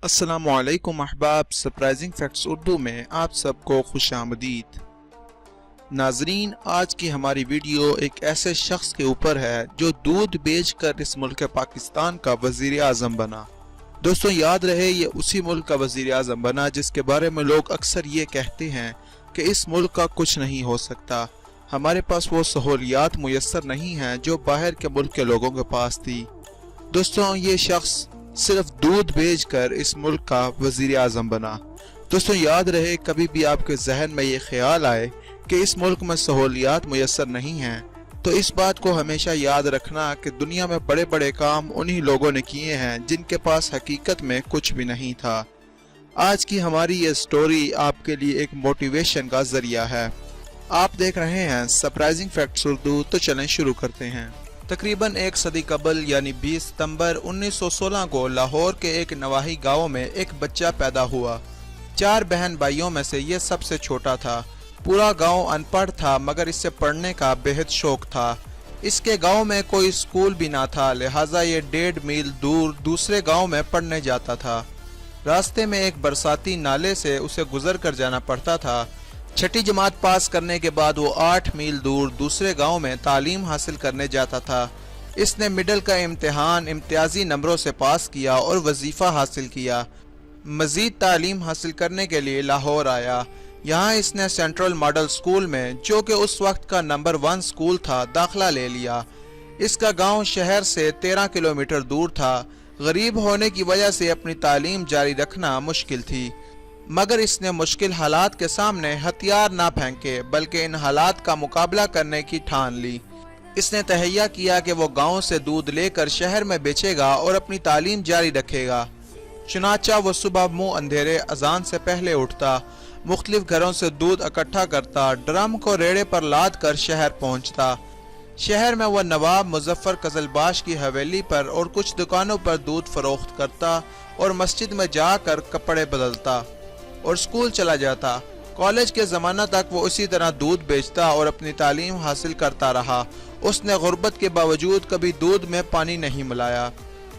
अस्सलामुअलैकुम अहबाब, surprising facts Urdu में आप सबको खुश आमदीद। नाजरीन, आज की हमारी वीडियो एक ऐसे शख्स के ऊपर है जो दूध बेचकर इस मुल्क पाकिस्तान का वजीर आज़म बना। दोस्तों, याद रहे ये उसी मुल्क का वजीर आज़म बना जिसके बारे में लोग अक्सर ये कहते हैं कि इस मुल्क का कुछ नहीं हो सकता, हमारे पास वो सहूलियात मुयस्सर नहीं हैं जो बाहर के मुल्क के लोगों के पास थी। दोस्तों, ये शख्स सिर्फ दूध बेचकर इस मुल्क का वजीर आज़म बना। दोस्तों, याद रहे कभी भी आपके जहन में ये ख्याल आए कि इस मुल्क में सहूलियात मुयस्सर नहीं हैं, तो इस बात को हमेशा याद रखना कि दुनिया में बड़े बड़े काम उन्हीं लोगों ने किए हैं जिनके पास हकीकत में कुछ भी नहीं था। आज की हमारी ये स्टोरी आपके लिए एक मोटिवेशन का जरिया है। आप देख रहे हैं सरप्राइजिंग फैक्ट्स उर्दू, तो चलें शुरू करते हैं। तकरीबन एक सदी कबल यानी 20 सितंबर 1916 को लाहौर के एक नवाही गांव में एक बच्चा पैदा हुआ। 4 बहन भाइयों में से ये सबसे छोटा था। पूरा गांव अनपढ़ था मगर इससे पढ़ने का बेहद शौक था। इसके गांव में कोई स्कूल भी ना था, लिहाजा ये 1.5 मील दूर दूसरे गांव में पढ़ने जाता था। रास्ते में एक बरसाती नाले से उसे गुजर कर जाना पड़ता था। 6ठी जमात पास करने के बाद वो 8 मील दूर दूसरे गांव में तालीम हासिल करने जाता था। इसने मिडल का इम्तिहान इम्तियाजी नंबरों से पास किया और वजीफ़ा हासिल किया। मज़ीद तालीम हासिल करने के लिए लाहौर आया। यहाँ इसने सेंट्रल मॉडल स्कूल में, जो कि उस वक्त का नंबर 1 स्कूल था, दाखिला ले लिया। इसका गांव शहर से 13 किलोमीटर दूर था। गरीब होने की वजह से अपनी तालीम जारी रखना मुश्किल थी, मगर इसने मुश्किल हालात के सामने हथियार ना फेंके बल्कि इन हालात का मुकाबला करने की ठान ली। इसने तहैया किया कि वो गांव से दूध लेकर शहर में बेचेगा और अपनी तालीम जारी रखेगा। चुनाचा वो सुबह मुंह अंधेरे अजान से पहले उठता, मुख्तलिफ घरों से दूध इकट्ठा करता, ड्रम को रेड़े पर लाद कर शहर पहुंचता। शहर में वह नवाब मुजफ्फर कजलबाश की हवेली पर और कुछ दुकानों पर दूध फरोख्त करता और मस्जिद में जाकर कपड़े बदलता और स्कूल चला जाता। कॉलेज के ज़माना तक वो उसी तरह दूध बेचता और अपनी तालीम हासिल करता रहा। उसने गुर्बत के बावजूद कभी दूध में पानी नहीं मिलाया।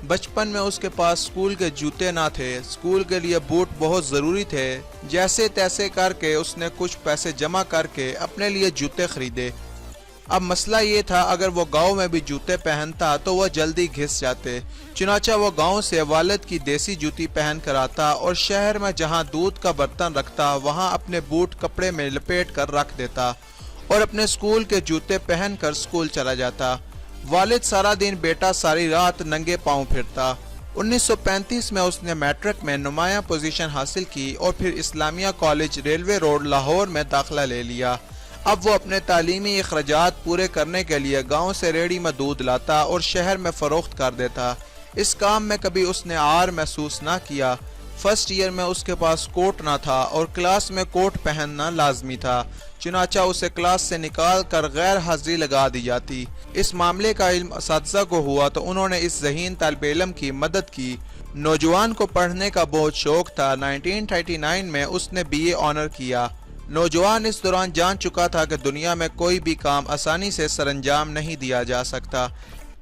बचपन में उसके पास स्कूल के जूते ना थे। स्कूल के लिए बूट बहुत ज़रूरी थे। जैसे तैसे करके उसने कुछ पैसे जमा करके अपने लिए जूते खरीदे। अब मसला ये था, अगर वो गांव में भी जूते पहनता तो वह जल्दी घिस जाते। चुनाचा वो गांव से वालिद की देसी जूती पहन कर आता और शहर में जहां दूध का बर्तन रखता वहां अपने बूट कपड़े में लपेट कर रख देता और अपने स्कूल के जूते पहन कर स्कूल चला जाता। वालिद सारा दिन, बेटा सारी रात नंगे पाँव फिरता। 1935 में उसने मैट्रिक में नुमाया पोजीशन हासिल की और फिर Islamia college railway road Lahore में दाखिला ले लिया। अब वो अपने तालीमी अखराजात पूरे करने के लिए गांव से रेडी में दूध लाता और शहर में फरोख्त कर देता। इस काम में कभी उसने आर महसूस ना किया। फर्स्ट ईयर में उसके पास कोट ना था और क्लास में कोट पहनना लाजमी था। चुनाचा उसे क्लास से निकाल कर गैर हाजिरी लगा दी जाती। इस मामले का इल्म असातिज़ा को हुआ तो उन्होंने इस ज़हीन तालिब इल्म की मदद की। नौजवान को पढ़ने का बहुत शौक था। 1939 में उसने BA ऑनर किया। नौजवान इस दौरान जान चुका था कि दुनिया में कोई भी काम आसानी से सरंजाम नहीं दिया जा सकता।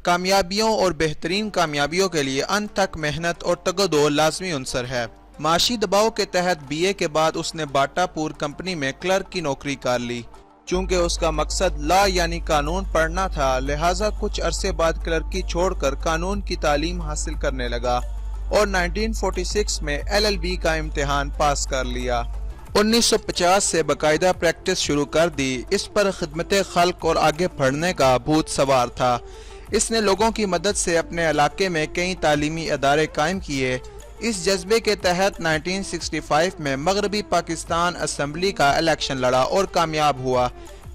कामयाबियों और बेहतरीन कामयाबियों के लिए अंत तक मेहनत और तगदो लाजमी उनसर है। माशी दबाव के तहत BA के बाद उसने बाटापुर कंपनी में क्लर्क की नौकरी कर ली। चूंकि उसका मकसद लॉ यानी कानून पढ़ना था, लिहाजा कुछ अरसे बाद क्लर्की छोड़कर कानून की तालीम हासिल करने लगा और 1946 में LLB का इम्तिहान पास कर लिया। 1950 से बाकायदा प्रैक्टिस शुरू कर दी। इस पर खिदमत खल्क और आगे पढ़ने का भूत सवार था। इसने लोगों की मदद से अपने इलाके में कई तालीमी अदारे कायम किए। इस जज्बे के तहत 1965 में मगरबी पाकिस्तान असम्बली का इलेक्शन लड़ा और कामयाब हुआ।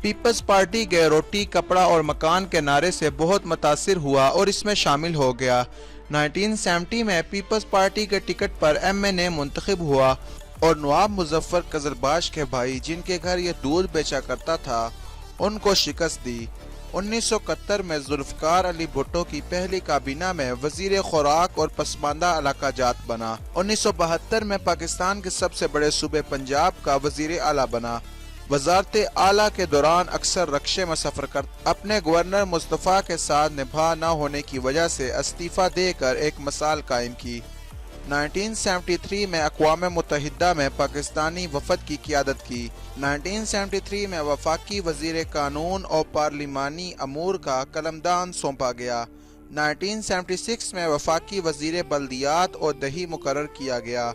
पीपल्स पार्टी के रोटी कपड़ा और मकान के नारे से बहुत मुतासिर हुआ और इसमें शामिल हो गया। 1970 में पीपल्स पार्टी के टिकट पर MNA मुंतखब हुआ और नवाब मुजफ्फर कजलबाश के भाई, जिनके घर ये दूध बेचा करता था, उनको शिकस्त दी। 1971 में जुल्फकार अली भुट्टो की पहली काबीना में वजीर खुराक और पसमानदा इलाका जात बना। 1972 में पाकिस्तान के सबसे बड़े सूबे पंजाब का वजीर आला बना। वजारत आला के दौरान अक्सर रक्शे में सफर कर अपने गवर्नर मुस्तफ़ा के साथ निभा न होने की वजह से इस्तीफा देकर एक मिसाल कायम की। 1973 में अक़वाम मुत्तहिदा में पाकिस्तानी वफद की क़ियादत की। 1973 में वफाकी वज़ीर कानून और पार्लिमानी अमूर का कलमदान सौंपा गया। 1976 में वफाकी वज़ीर बल्दियात और दही मुकर्रर किया गया।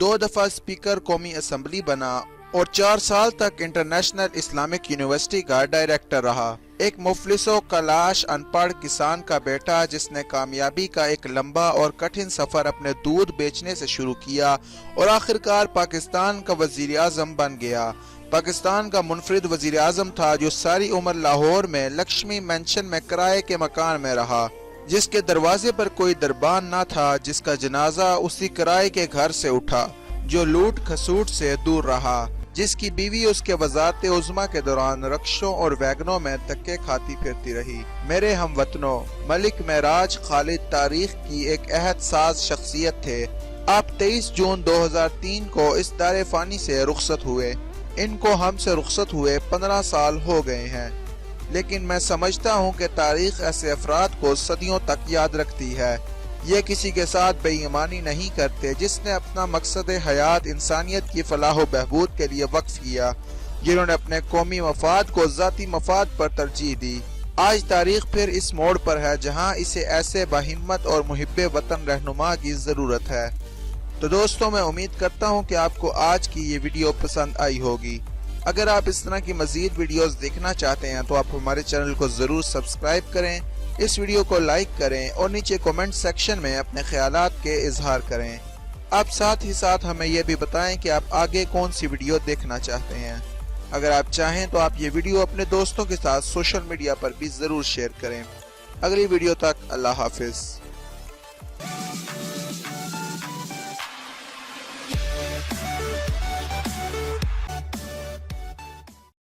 2 दफ़ा स्पीकर कौमी असम्बली बना और 4 साल तक इंटरनेशनल इस्लामिक यूनिवर्सिटी का डायरेक्टर रहा। एक मुफलिसो कलाश अनपढ़ किसान का बेटा जिसने कामयाबी का एक लंबा और कठिन सफर अपने दूध बेचने से शुरू किया और आखिरकार पाकिस्तान का वजीर आज़म बन गया। पाकिस्तान का मुनफरिद वजीर आज़म था जो सारी उम्र लाहौर में लक्ष्मी मेंशन में किराए के मकान में रहा, जिसके दरवाजे पर कोई दरबान न था, जिसका जनाजा उसी किराए के घर से उठा जो लूट खसूट से दूर रहा, जिसकी बीवी उसके वज़ारत उज़्मा के दौरान रक्शों और वैगनों में धक्के खाती फिरती रही। मेरे हमवतनों, मलिक महराज खालिद तारीख की एक अहद साज शख्सियत थे। आप 23 जून 2003 को इस दारे फानी से रुखसत हुए। इनको हमसे रुखसत हुए 15 साल हो गए हैं, लेकिन मैं समझता हूँ कि तारीख ऐसे अफराद को सदियों तक याद रखती है। ये किसी के साथ बेईमानी नहीं करते, जिसने अपना मकसद हयात इंसानियत की फलाह व बहबूद के लिए वक्फ किया, जिन्होंने अपने कौमी मफाद को ज़ाती मफाद पर तरजीह दी। आज तारीख फिर इस मोड़ पर है जहाँ इसे ऐसे बाहिम्मत और मुहिब्बे वतन रहनुमा की ज़रूरत है। तो दोस्तों, मैं उम्मीद करता हूँ कि आपको आज की ये वीडियो पसंद आई होगी। अगर आप इस तरह की मज़ीद वीडियोज़ देखना चाहते हैं तो आप हमारे चैनल को ज़रूर सब्सक्राइब करें, इस वीडियो को लाइक करें और नीचे कमेंट सेक्शन में अपने ख्यालात के इजहार करें। आप साथ ही साथ हमें यह भी बताएं कि आप आगे कौन सी वीडियो देखना चाहते हैं। अगर आप चाहें तो आप ये वीडियो अपने दोस्तों के साथ सोशल मीडिया पर भी ज़रूर शेयर करें। अगली वीडियो तक अल्लाह हाफिज़।